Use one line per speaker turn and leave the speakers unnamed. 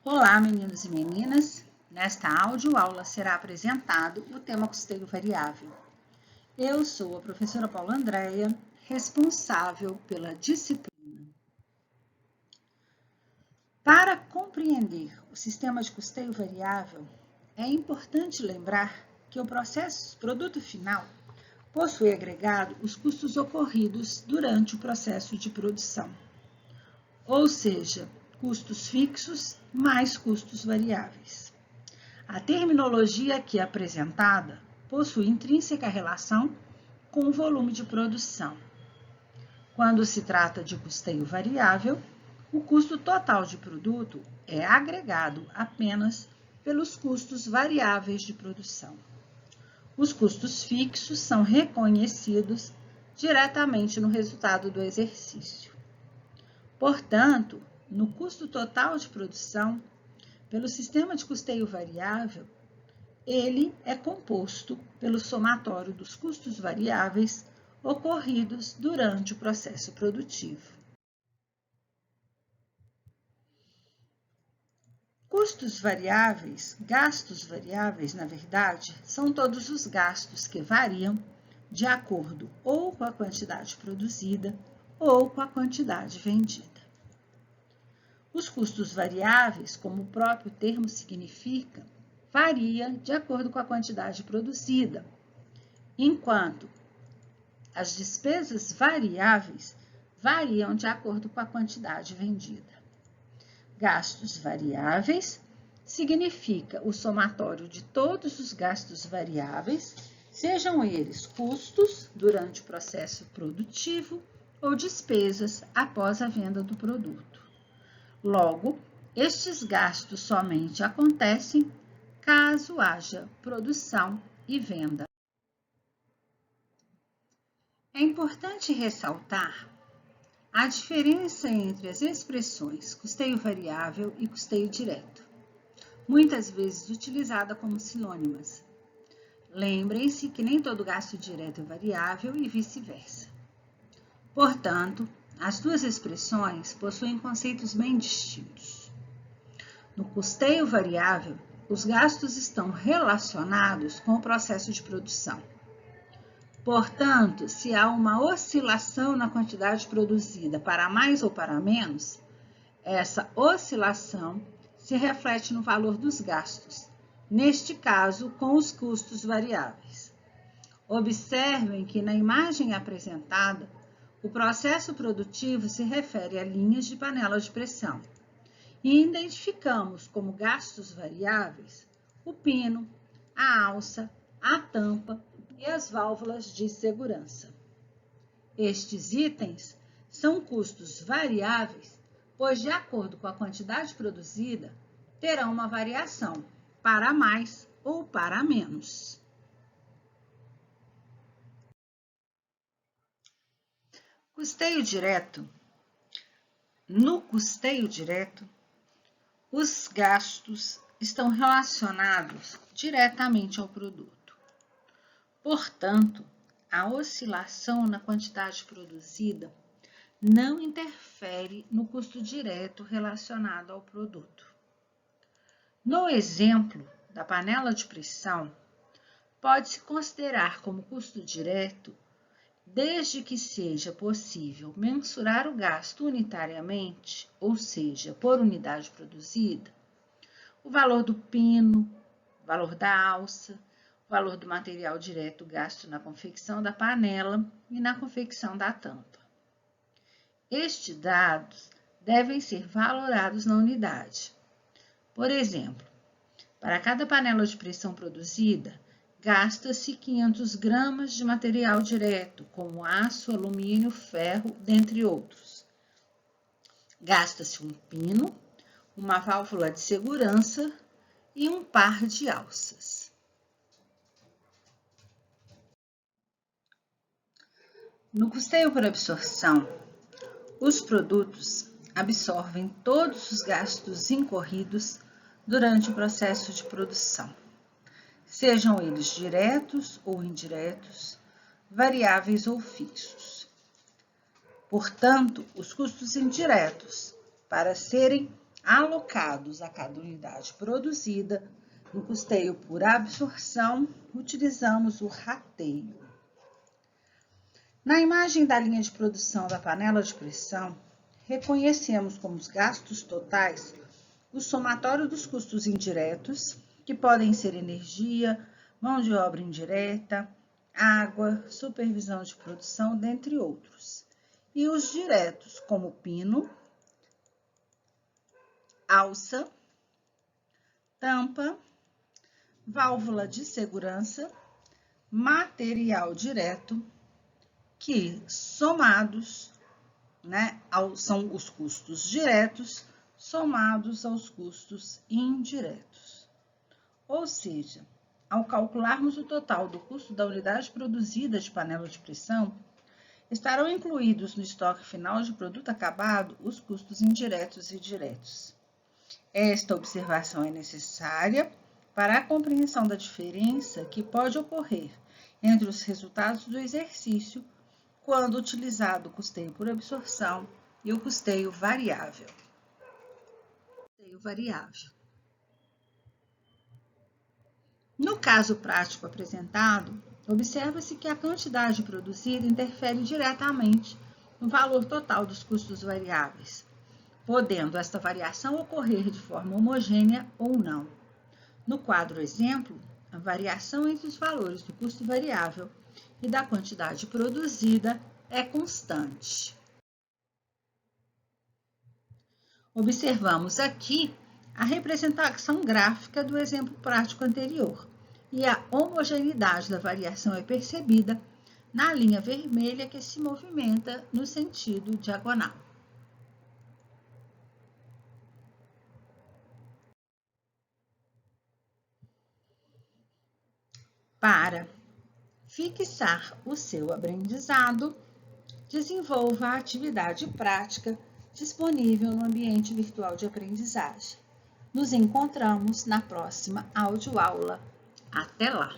Olá, meninos e meninas! Nesta audioaula será apresentado o tema custeio variável. Eu sou a professora Paula Andréia, responsável pela disciplina. Para compreender o sistema de custeio variável, é importante lembrar que o processo produto final possui agregado os custos ocorridos durante o processo de produção, ou seja, custos fixos mais custos variáveis. A terminologia aqui apresentada possui intrínseca relação com o volume de produção. Quando se trata de custeio variável, o custo total de produto é agregado apenas pelos custos variáveis de produção. Os custos fixos são reconhecidos diretamente no resultado do exercício. Portanto, no custo total de produção, pelo sistema de custeio variável, ele é composto pelo somatório dos custos variáveis ocorridos durante o processo produtivo. Custos variáveis, gastos variáveis, na verdade, são todos os gastos que variam de acordo ou com a quantidade produzida ou com a quantidade vendida. Os custos variáveis, como o próprio termo significa, varia de acordo com a quantidade produzida, enquanto as despesas variáveis variam de acordo com a quantidade vendida. Gastos variáveis significa o somatório de todos os gastos variáveis, sejam eles custos durante o processo produtivo ou despesas após a venda do produto. Logo, estes gastos somente acontecem caso haja produção e venda. É importante ressaltar a diferença entre as expressões custeio variável e custeio direto, muitas vezes utilizada como sinônimas. Lembrem-se que nem todo gasto direto é variável e vice-versa. Portanto, as duas expressões possuem conceitos bem distintos. No custeio variável, os gastos estão relacionados com o processo de produção. Portanto, se há uma oscilação na quantidade produzida para mais ou para menos, essa oscilação se reflete no valor dos gastos, neste caso, com os custos variáveis. Observem que na imagem apresentada, o processo produtivo se refere a linhas de panela de pressão e identificamos como gastos variáveis o pino, a alça, a tampa e as válvulas de segurança. Estes itens são custos variáveis, pois, de acordo com a quantidade produzida, terão uma variação para mais ou para menos. Custeio direto. No custeio direto, os gastos estão relacionados diretamente ao produto. Portanto, a oscilação na quantidade produzida não interfere no custo direto relacionado ao produto. No exemplo da panela de pressão, pode-se considerar como custo direto desde que seja possível mensurar o gasto unitariamente, ou seja, por unidade produzida, o valor do pino, o valor da alça, o valor do material direto gasto na confecção da panela e na confecção da tampa. Estes dados devem ser valorados na unidade. Por exemplo, para cada panela de pressão produzida, gasta-se 500 gramas de material direto, como aço, alumínio, ferro, dentre outros. Gasta-se um pino, uma válvula de segurança e um par de alças. No custeio por absorção, os produtos absorvem todos os gastos incorridos durante o processo de produção, sejam eles diretos ou indiretos, variáveis ou fixos. Portanto, os custos indiretos, para serem alocados a cada unidade produzida, no custeio por absorção, utilizamos o rateio. Na imagem da linha de produção da panela de pressão, reconhecemos como os gastos totais o somatório dos custos indiretos, que podem ser energia, mão de obra indireta, água, supervisão de produção, dentre outros. E os diretos, como pino, alça, tampa, válvula de segurança, material direto, que somados, são os custos diretos somados aos custos indiretos. Ou seja, ao calcularmos o total do custo da unidade produzida de panela de pressão, estarão incluídos no estoque final de produto acabado os custos indiretos e diretos. Esta observação é necessária para a compreensão da diferença que pode ocorrer entre os resultados do exercício quando utilizado o custeio por absorção e o custeio variável. No caso prático apresentado, observa-se que a quantidade produzida interfere diretamente no valor total dos custos variáveis, podendo esta variação ocorrer de forma homogênea ou não. No quadro exemplo, a variação entre os valores do custo variável e da quantidade produzida é constante. Observamos aqui a representação gráfica do exemplo prático anterior e a homogeneidade da variação é percebida na linha vermelha que se movimenta no sentido diagonal. Para fixar o seu aprendizado, desenvolva a atividade prática disponível no ambiente virtual de aprendizagem. Nos encontramos na próxima audioaula. Até lá!